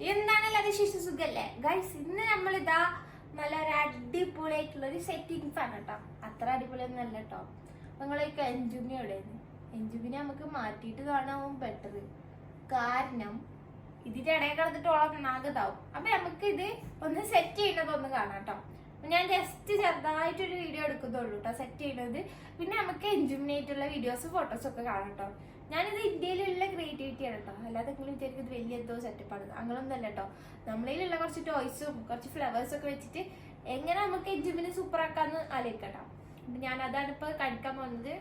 എന്താണല്ലോ അത് ശിശുസുഖല്ലേ ഗൈസ്. ഇന്ന് നമ്മളിതാ നല്ലൊരു അടിപൊളിയായിട്ടുള്ള ഒരു സെറ്റിങ്സ് ആണ് കേട്ടോ. അത്ര അടിപൊളിയൊന്നും അല്ല കേട്ടോ. നിങ്ങളൊക്കെ എൻജുമി എവിടെയാണ്? എൻജുമിനെ നമുക്ക് മാറ്റിയിട്ട് കാണാവും ബെറ്റർ. കാരണം ഇതിന്റെ ഇടയിൽ കിടന്നിട്ട് ഓളം നാഗതാവും. അപ്പൊ നമുക്ക് ഇത് ഒന്ന് സെറ്റ് ചെയ്യുന്നതൊന്ന് കാണാം കേട്ടോ. ഞാൻ ജസ്റ്റ് ചെറുതായിട്ടൊരു വീഡിയോ എടുക്കുന്നുള്ളൂ കേട്ടോ സെറ്റ് ചെയ്യുന്നത്. പിന്നെ നമുക്ക് എൻജുമിനായിട്ടുള്ള വീഡിയോസ് ഫോട്ടോസ് ഒക്കെ കാണാം കേട്ടോ. ഞാനിത് ഇന്ത്യയിലുള്ള ക്രിയേറ്റിവിറ്റി ആണ് കേട്ടോ. അല്ലാതെ നിങ്ങൾ വിചാരിക്കും ഇത് വലിയ എന്തോ സെറ്റപ്പാണ്. അങ്ങനൊന്നും അല്ല കേട്ടോ. നമ്മളിലുള്ള കുറച്ച് ടോയ്സും കുറച്ച് ഫ്ലവേഴ്സും ഒക്കെ വെച്ചിട്ട് എങ്ങനെ നമുക്ക് എൻജുമിനെ സൂപ്പർ ആക്കാന്ന് ആലോചിക്കട്ടോ. അപ്പൊ ഞാൻ അതാണ് ഇപ്പൊ കഴിക്കാൻ പോകുന്നത്.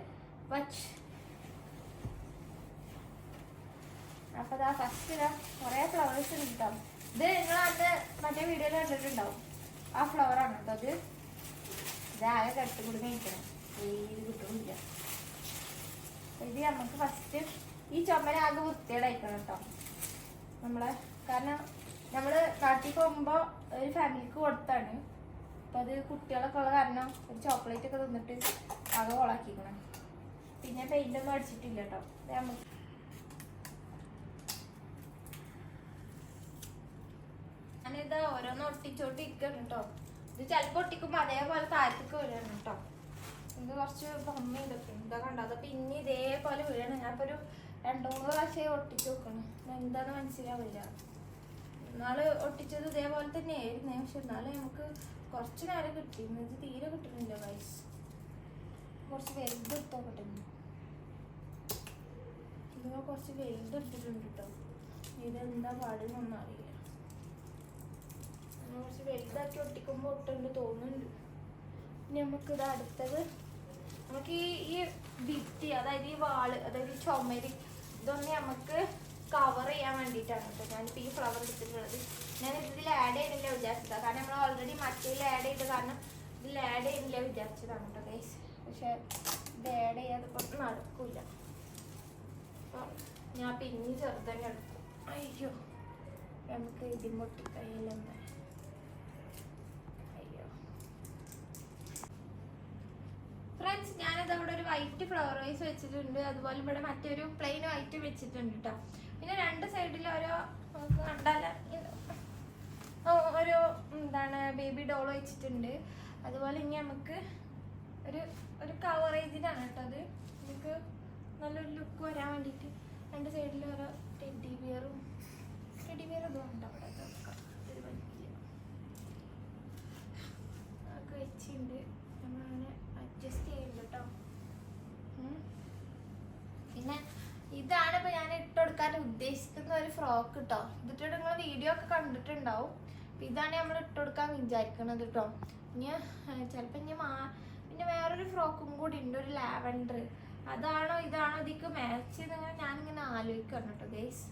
അപ്പൊ ഇതാ ഫസ്റ്റ് ഇതാ കുറെ ഫ്ലവേഴ്സ് കിട്ടാം. ഇത് നിങ്ങൾ അന്ന് മറ്റേ വീഡിയോയിൽ കണ്ടിട്ടുണ്ടാവും. ആ ഫ്ലവർ ആണ് കേട്ടോ അത്. ഇതാകെ കട്ടി കൂടി കഴിക്കണം. ഇത് കിട്ടുന്നില്ല. ഇത് നമുക്ക് ഫസ്റ്റ് ഈ ചുമരാകെ വൃത്തിയേടായിക്കണം കേട്ടോ നമ്മളെ. കാരണം നമ്മള് നാട്ടിൽ പോകുമ്പോ ഒരു ഫാമിലിക്ക് കൊടുത്താണ്. അപ്പൊ അത് കുട്ടികളൊക്കെ ഉള്ള കാരണം ഒരു ചോക്ലേറ്റ് ഒക്കെ തിന്നിട്ട് ആകെ ഓളാക്കിക്കണം. പിന്നെ പെയിന്റ് ഒന്നും അടിച്ചിട്ടില്ല കേട്ടോ. നമുക്ക് ഞാനിത് ഓരോന്ന് ഒട്ടിച്ചോട്ടിരിക്കണം കേട്ടോ. ഇത് ചിലപ്പോ ഒട്ടിക്കുമ്പോ അതേപോലെ താഴത്തേക്ക് വരികയാണ് കേട്ടോ. ഇത് കുറച്ച് ബൊമ്മ ഇതൊക്കെ എന്താ കണ്ടോ. അത് പിന്നെ ഇതേപോലെ വീഴാണ്. ഞാനിപ്പോ ഒരു 2-3 പ്രാവശ്യം ഒട്ടിച്ച് നോക്കണം. എന്താന്ന് മനസ്സിലാവില്ല. നാള് ഒട്ടിച്ചത് ഇതേപോലെ തന്നെ ആയിരുന്നു. പക്ഷെ എന്നാലും നമുക്ക് കുറച്ച് നേരം കിട്ടി. ഇത് തീരെ കിട്ടുന്നില്ല ഗൈസ്. കുറച്ച് വലുതെടുത്തോ കിട്ടുന്നു. ഇതിന് കുറച്ച് വലുതെടുത്തിട്ടുണ്ട് കേട്ടോ. ഇതെന്താ പാടുന്നൊന്നും അറിയില്ല. കുറച്ച് വലുതാക്കി ഒട്ടിക്കുമ്പോൾ ഒട്ടുണ്ട് തോന്നുന്നുണ്ട്. ഇനി നമുക്ക് ഇത് അടുത്തത് നമുക്ക് ഈ ഭിത്തി, അതായത് ഈ വാള്, അതായത് ഈ ചുമര്, ഇതൊന്ന് നമുക്ക് കവർ ചെയ്യാൻ വേണ്ടിയിട്ടാണ് കേട്ടോ ഞാനിപ്പോൾ ഈ ഫ്ലവർ എടുത്തിട്ടുള്ളത്. ഞാൻ ഇതിൽ ആഡ് ചെയ്യുന്നില്ല വിചാരിച്ചതാണ്. കാരണം നമ്മൾ ഓൾറെഡി മറ്റേതിൽ ആഡ് ചെയ്ത് കാരണം ഇതിൽ ആഡ് ചെയ്യുന്നില്ല വിചാരിച്ചതാണ് കേട്ടോ ഗൈസ്. പക്ഷെ ഇത് ആഡ് ചെയ്യാതെ നടക്കില്ല. അപ്പം ഞാൻ പിന്നെ ചെറുതന്നെ എടുക്കും. അയ്യോ, നമുക്ക് ഇതിമൊട്ടിക്കൈയിലെന്ന് ഫ്രണ്ട്സ്. ഞാനത് അവിടെ ഒരു വൈറ്റ് ഫ്ലവർ വൈസ് വെച്ചിട്ടുണ്ട്. അതുപോലെ ഇവിടെ മറ്റൊരു പ്ലെയിൻ വൈറ്റ് വെച്ചിട്ടുണ്ട് കേട്ടോ. പിന്നെ 2 സൈഡിൽ ഓരോ കണ്ടാല ഒരു എന്താണ് ബേബി ഡോൾ വെച്ചിട്ടുണ്ട്. അതുപോലെ ഇനി നമുക്ക് ഒരു കവറേജിനാണ് കേട്ടോ അത്. നമുക്ക് നല്ലൊരു ലുക്ക് വരാൻ വേണ്ടിയിട്ട് 2 സൈഡിൽ ഓരോ ടെഡി ബിയർ ഇതും ഉണ്ട് അവിടെ. ഒരു വലിയ ഒക്കെ വെച്ചിട്ടുണ്ട്. നമ്മളങ്ങനെ അഡ്ജസ്റ്റ് ചെയ്യുന്നുണ്ട് കേട്ടോ. പിന്നെ ഇതാണ് ഇപ്പൊ ഞാൻ ഇട്ടുകൊടുക്കാൻ ഉദ്ദേശിക്കുന്ന ഒരു ഫ്രോക്ക് കേട്ടോ. ഇതിട്ട് നിങ്ങൾ വീഡിയോ ഒക്കെ കണ്ടിട്ടുണ്ടാവും. അപ്പൊ ഇതാണ് നമ്മൾ ഇട്ടുകൊടുക്കാൻ വിചാരിക്കുന്നത് കേട്ടോ. ഇനി ചിലപ്പോ പിന്നെ വേറൊരു ഫ്രോക്കും കൂടി ഉണ്ട്, ഒരു ലാവൻഡർ. അതാണോ ഇതാണോ ഇതിക്ക് മാച്ച് ചെയ്തെങ്ങനെ ഞാനിങ്ങനെ ആലോചിക്കണം കേട്ടോ ഗൈസ്.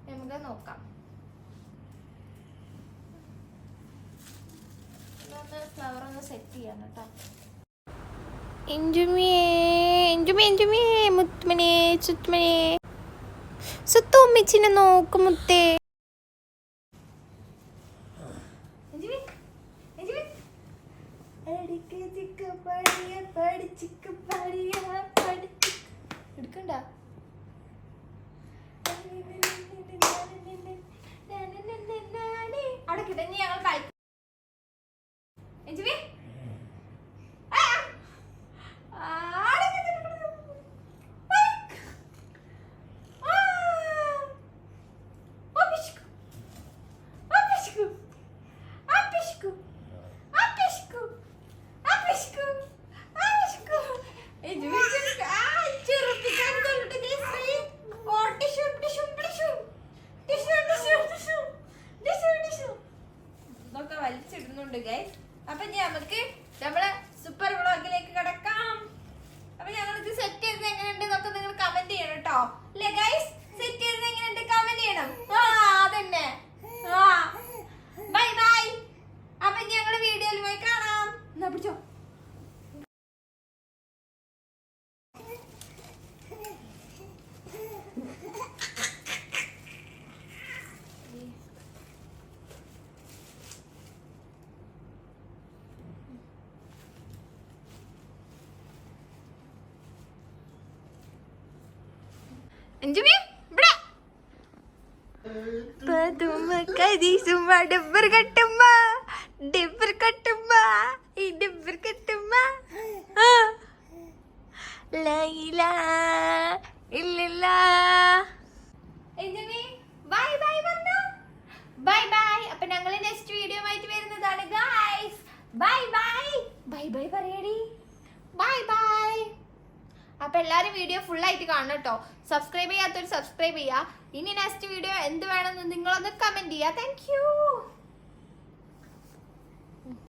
നമുക്ക് നോക്കാം. ഇതൊന്ന് ഫ്ലവർ ഒന്ന് സെറ്റ് ചെയ്യാൻ കേട്ടോ. മുത്തുമനെ സുത്തുമ്മിച്ചിനെ നോക്ക് മുത്തേ. എടുക്കണ്ട അവിടെ കിടങ്ങി ഞങ്ങൾ കളിക്കും. വലിച്ചിടുന്നുണ്ട് ഗൈസ്. അപ്പൊ നമുക്ക് നമ്മളെ സൂപ്പർ വ്ളോഗിലേക്ക് കിടക്കാം. അപ്പൊ ഞങ്ങൾക്ക് സെറ്റ് ചെയ്തത് എങ്ങനെയുണ്ട് എന്നൊക്കെ നിങ്ങൾ കമന്റ് ചെയ്യണം കേട്ടോ. അല്ലേ ഗൈസ്? സെറ്റ് ചെയ്തത് എങ്ങനെയുണ്ട് കമന്റ് ചെയ്യണം. അതന്നെ. Bye bye. അപ്പൊ ഞങ്ങള് വീഡിയോയിൽ പോയി കാണാം. എന്നാ പിടിച്ചോ. അഞ്ജുമി ഇവിടെ ബൈ ബൈ പറഞ്ഞു. Bye bye. അപ്പൊ ഞങ്ങള് നെക്സ്റ്റ് വീഡിയോ ആയിട്ട് വരുന്നതാണ് guys. Bye bye. Bye bye പറയടി. Bye bye. അപ്പൊ എല്ലാരും വീഡിയോ ഫുൾ ആയിട്ട് കാണണം കേട്ടോ. സബ്സ്ക്രൈബ് ചെയ്യാത്തവർ സബ്സ്ക്രൈബ് ചെയ്യുക. ഇനി നെക്സ്റ്റ് വീഡിയോ എന്ത് വേണമെന്ന് നിങ്ങളൊന്ന് കമന്റ് ചെയ്യുക. Thank you.